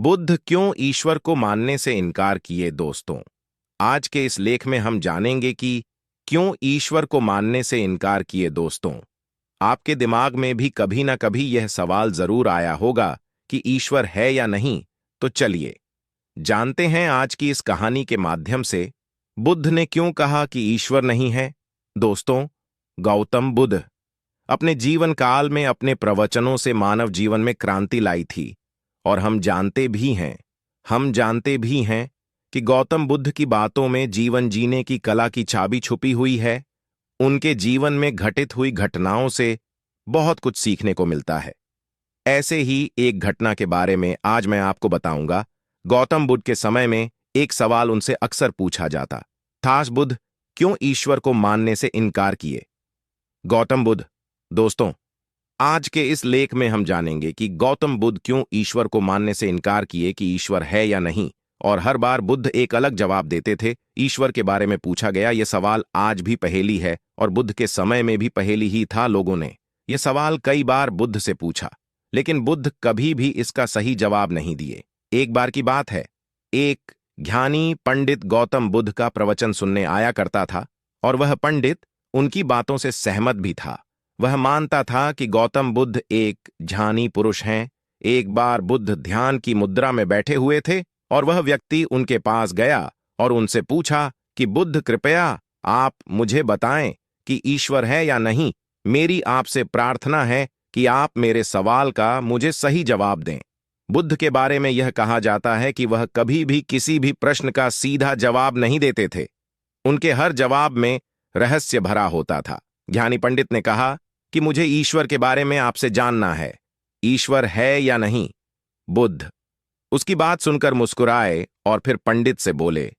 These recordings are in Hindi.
बुद्ध क्यों ईश्वर को मानने से इनकार किए दोस्तों। आज के इस लेख में हम जानेंगे कि क्यों ईश्वर को मानने से इनकार किए दोस्तों। आपके दिमाग में भी कभी ना कभी यह सवाल जरूर आया होगा कि ईश्वर है या नहीं। तो चलिए जानते हैं आज की इस कहानी के माध्यम से बुद्ध ने क्यों कहा कि ईश्वर नहीं है। दोस्तों, गौतम बुद्ध अपने जीवन काल में अपने प्रवचनों से मानव जीवन में क्रांति लाई थी और हम जानते भी हैं कि गौतम बुद्ध की बातों में जीवन जीने की कला की चाबी छुपी हुई है। उनके जीवन में घटित हुई घटनाओं से बहुत कुछ सीखने को मिलता है। ऐसे ही एक घटना के बारे में आज मैं आपको बताऊंगा। गौतम बुद्ध के समय में एक सवाल उनसे अक्सर पूछा जाता था, बुद्ध क्यों ईश्वर को मानने से इनकार किए। गौतम बुद्ध, दोस्तों, आज के इस लेख में हम जानेंगे कि गौतम बुद्ध क्यों ईश्वर को मानने से इनकार किए कि ईश्वर है या नहीं। और हर बार बुद्ध एक अलग जवाब देते थे। ईश्वर के बारे में पूछा गया यह सवाल आज भी पहेली है और बुद्ध के समय में भी पहेली ही था। लोगों ने यह सवाल कई बार बुद्ध से पूछा, लेकिन बुद्ध कभी भी इसका सही जवाब नहीं दिए। एक बार की बात है, एक ज्ञानी पंडित गौतम बुद्ध का प्रवचन सुनने आया करता था और वह पंडित उनकी बातों से सहमत भी था। वह मानता था कि गौतम बुद्ध एक ज्ञानी पुरुष हैं। एक बार बुद्ध ध्यान की मुद्रा में बैठे हुए थे और वह व्यक्ति उनके पास गया और उनसे पूछा कि बुद्ध, कृपया आप मुझे बताएं कि ईश्वर है या नहीं। मेरी आपसे प्रार्थना है कि आप मेरे सवाल का मुझे सही जवाब दें। बुद्ध के बारे में यह कहा जाता है कि वह कभी भी किसी भी प्रश्न का सीधा जवाब नहीं देते थे। उनके हर जवाब में रहस्य भरा होता था। ज्ञानी पंडित ने कहा कि मुझे ईश्वर के बारे में आपसे जानना है। ईश्वर है या नहीं। बुद्ध उसकी बात सुनकर मुस्कुराए और फिर पंडित से बोले,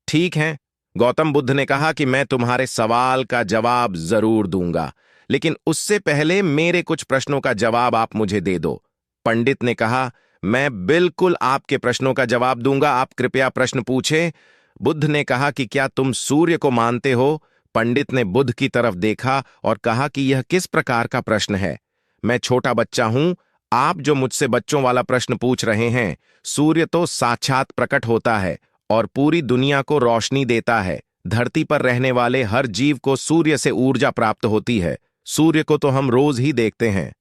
ठीक है। गौतम बुद्ध ने कहा कि मैं तुम्हारे सवाल का जवाब जरूर दूंगा, लेकिन उससे पहले मेरे कुछ प्रश्नों का जवाब आप मुझे दे दो। पंडित ने कहा, मैं बिल्कुल आपके प्रश्नों का जवाब दूंगा, आप कृपया प्रश्न पूछें। बुद्ध ने कहा कि क्या तुम सूर्य को मानते हो। पंडित ने बुद्ध की तरफ देखा और कहा कि यह किस प्रकार का प्रश्न है। मैं छोटा बच्चा हूं, आप जो मुझसे बच्चों वाला प्रश्न पूछ रहे हैं। सूर्य तो साक्षात प्रकट होता है और पूरी दुनिया को रोशनी देता है। धरती पर रहने वाले हर जीव को सूर्य से ऊर्जा प्राप्त होती है। सूर्य को तो हम रोज ही देखते हैं।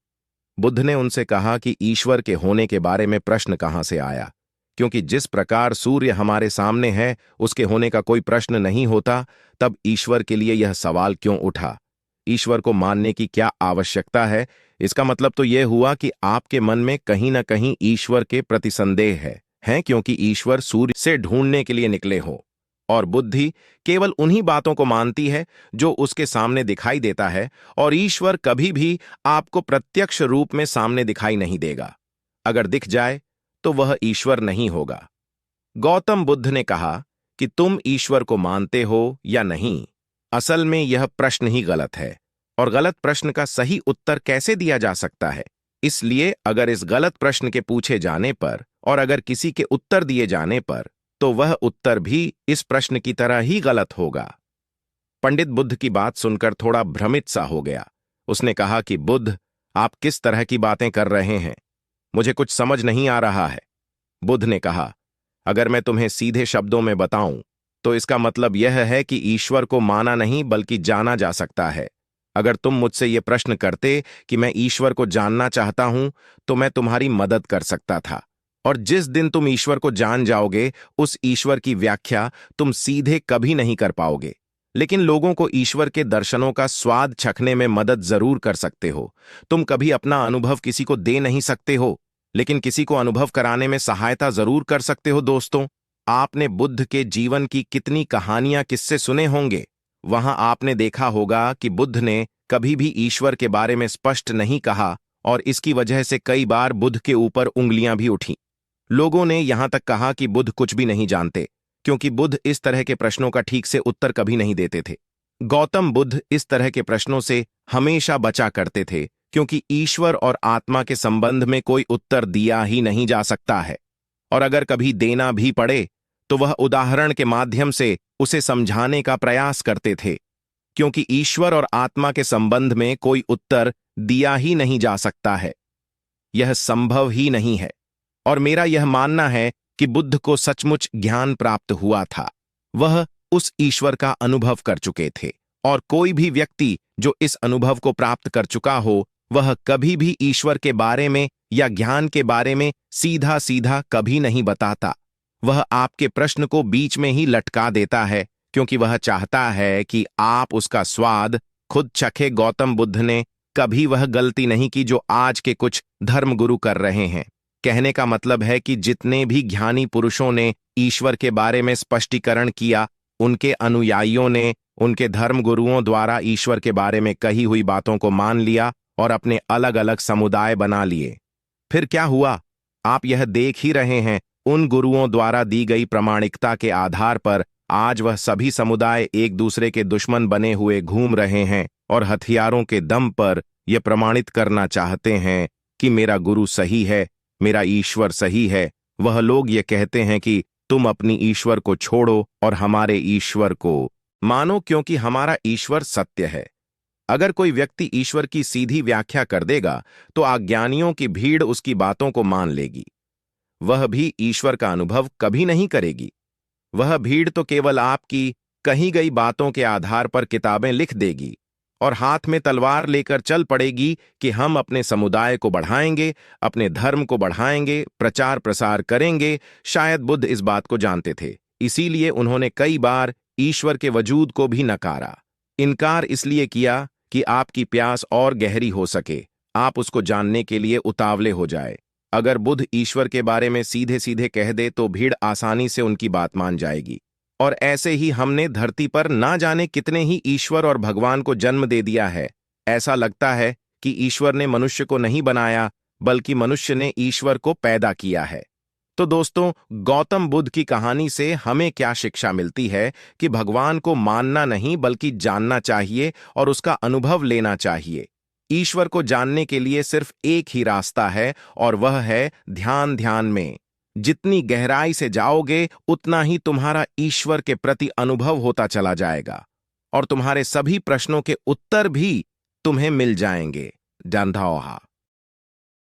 बुद्ध ने उनसे कहा कि ईश्वर के होने के बारे में प्रश्न कहां से आया, क्योंकि जिस प्रकार सूर्य हमारे सामने है उसके होने का कोई प्रश्न नहीं होता। तब ईश्वर के लिए यह सवाल क्यों उठा। ईश्वर को मानने की क्या आवश्यकता है। इसका मतलब तो यह हुआ कि आपके मन में कहीं ना कहीं ईश्वर के प्रति संदेह है क्योंकि ईश्वर सूर्य से ढूंढने के लिए निकले हो और बुद्धि केवल उन्हीं बातों को मानती है जो उसके सामने दिखाई देता है, और ईश्वर कभी भी आपको प्रत्यक्ष रूप में सामने दिखाई नहीं देगा। अगर दिख जाए तो वह ईश्वर नहीं होगा। गौतम बुद्ध ने कहा कि तुम ईश्वर को मानते हो या नहीं। असल में यह प्रश्न ही गलत है और गलत प्रश्न का सही उत्तर कैसे दिया जा सकता है। इसलिए अगर इस गलत प्रश्न के पूछे जाने पर और अगर किसी के उत्तर दिए जाने पर, तो वह उत्तर भी इस प्रश्न की तरह ही गलत होगा। पंडित बुद्ध की बात सुनकर थोड़ा भ्रमित सा हो गया। उसने कहा कि बुद्ध, आप किस तरह की बातें कर रहे हैं, मुझे कुछ समझ नहीं आ रहा है। बुद्ध ने कहा, अगर मैं तुम्हें सीधे शब्दों में बताऊं तो इसका मतलब यह है कि ईश्वर को माना नहीं बल्कि जाना जा सकता है। अगर तुम मुझसे यह प्रश्न करते कि मैं ईश्वर को जानना चाहता हूं तो मैं तुम्हारी मदद कर सकता था, और जिस दिन तुम ईश्वर को जान जाओगे उस ईश्वर की व्याख्या तुम सीधे कभी नहीं कर पाओगे। लेकिन लोगों को ईश्वर के दर्शनों का स्वाद चखने में मदद जरूर कर सकते हो। तुम कभी अपना अनुभव किसी को दे नहीं सकते हो, लेकिन किसी को अनुभव कराने में सहायता जरूर कर सकते हो। दोस्तों, आपने बुद्ध के जीवन की कितनी कहानियां, किस्से सुने होंगे। वहां आपने देखा होगा कि बुद्ध ने कभी भी ईश्वर के बारे में स्पष्ट नहीं कहा और इसकी वजह से कई बार बुद्ध के ऊपर उंगलियां भी उठी। लोगों ने यहां तक कहा कि बुद्ध कुछ भी नहीं जानते, क्योंकि बुद्ध इस तरह के प्रश्नों का ठीक से उत्तर कभी नहीं देते थे। गौतम बुद्ध इस तरह के प्रश्नों से हमेशा बचा करते थे, क्योंकि ईश्वर और आत्मा के संबंध में कोई उत्तर दिया ही नहीं जा सकता है, और अगर कभी देना भी पड़े तो वह उदाहरण के माध्यम से उसे समझाने का प्रयास करते थे, क्योंकि ईश्वर और आत्मा के संबंध में कोई उत्तर दिया ही नहीं जा सकता है। यह संभव ही नहीं है। और मेरा यह मानना है कि बुद्ध को सचमुच ज्ञान प्राप्त हुआ था। वह उस ईश्वर का अनुभव कर चुके थे, और कोई भी व्यक्ति जो इस अनुभव को प्राप्त कर चुका हो, वह कभी भी ईश्वर के बारे में या ज्ञान के बारे में सीधा सीधा कभी नहीं बताता। वह आपके प्रश्न को बीच में ही लटका देता है, क्योंकि वह चाहता है कि आप उसका स्वाद खुद चखे। गौतम बुद्ध ने कभी वह गलती नहीं की जो आज के कुछ धर्मगुरु कर रहे हैं। कहने का मतलब है कि जितने भी ज्ञानी पुरुषों ने ईश्वर के बारे में स्पष्टीकरण किया, उनके अनुयायियों ने उनके धर्मगुरुओं द्वारा ईश्वर के बारे में कही हुई बातों को मान लिया और अपने अलग अलग समुदाय बना लिए। फिर क्या हुआ? आप यह देख ही रहे हैं। उन गुरुओं द्वारा दी गई प्रामाणिकता के आधार पर आज वह सभी समुदाय एक दूसरे के दुश्मन बने हुए घूम रहे हैं और हथियारों के दम पर यह प्रमाणित करना चाहते हैं कि मेरा गुरु सही है, मेरा ईश्वर सही है। वह लोग ये कहते हैं कि तुम अपनी ईश्वर को छोड़ो और हमारे ईश्वर को मानो, क्योंकि हमारा ईश्वर सत्य है। अगर कोई व्यक्ति ईश्वर की सीधी व्याख्या कर देगा तो अज्ञानियों की भीड़ उसकी बातों को मान लेगी। वह भी ईश्वर का अनुभव कभी नहीं करेगी। वह भीड़ तो केवल आपकी कही गई बातों के आधार पर किताबें लिख देगी और हाथ में तलवार लेकर चल पड़ेगी कि हम अपने समुदाय को बढ़ाएंगे, अपने धर्म को बढ़ाएंगे, प्रचार प्रसार करेंगे। शायद बुद्ध इस बात को जानते थे, इसीलिए उन्होंने कई बार ईश्वर के वजूद को भी नकारा। इनकार इसलिए किया कि आपकी प्यास और गहरी हो सके, आप उसको जानने के लिए उतावले हो जाए। अगर बुद्ध ईश्वर के बारे में सीधे सीधे कह दे तो भीड़ आसानी से उनकी बात मान जाएगी। और ऐसे ही हमने धरती पर ना जाने कितने ही ईश्वर और भगवान को जन्म दे दिया है। ऐसा लगता है कि ईश्वर ने मनुष्य को नहीं बनाया, बल्कि मनुष्य ने ईश्वर को पैदा किया है। तो दोस्तों, गौतम बुद्ध की कहानी से हमें क्या शिक्षा मिलती है कि भगवान को मानना नहीं बल्कि जानना चाहिए और उसका अनुभव लेना चाहिए। ईश्वर को जानने के लिए सिर्फ एक ही रास्ता है, और वह है ध्यान। ध्यान में जितनी गहराई से जाओगे, उतना ही तुम्हारा ईश्वर के प्रति अनुभव होता चला जाएगा और तुम्हारे सभी प्रश्नों के उत्तर भी तुम्हें मिल जाएंगे। डंधाओहा।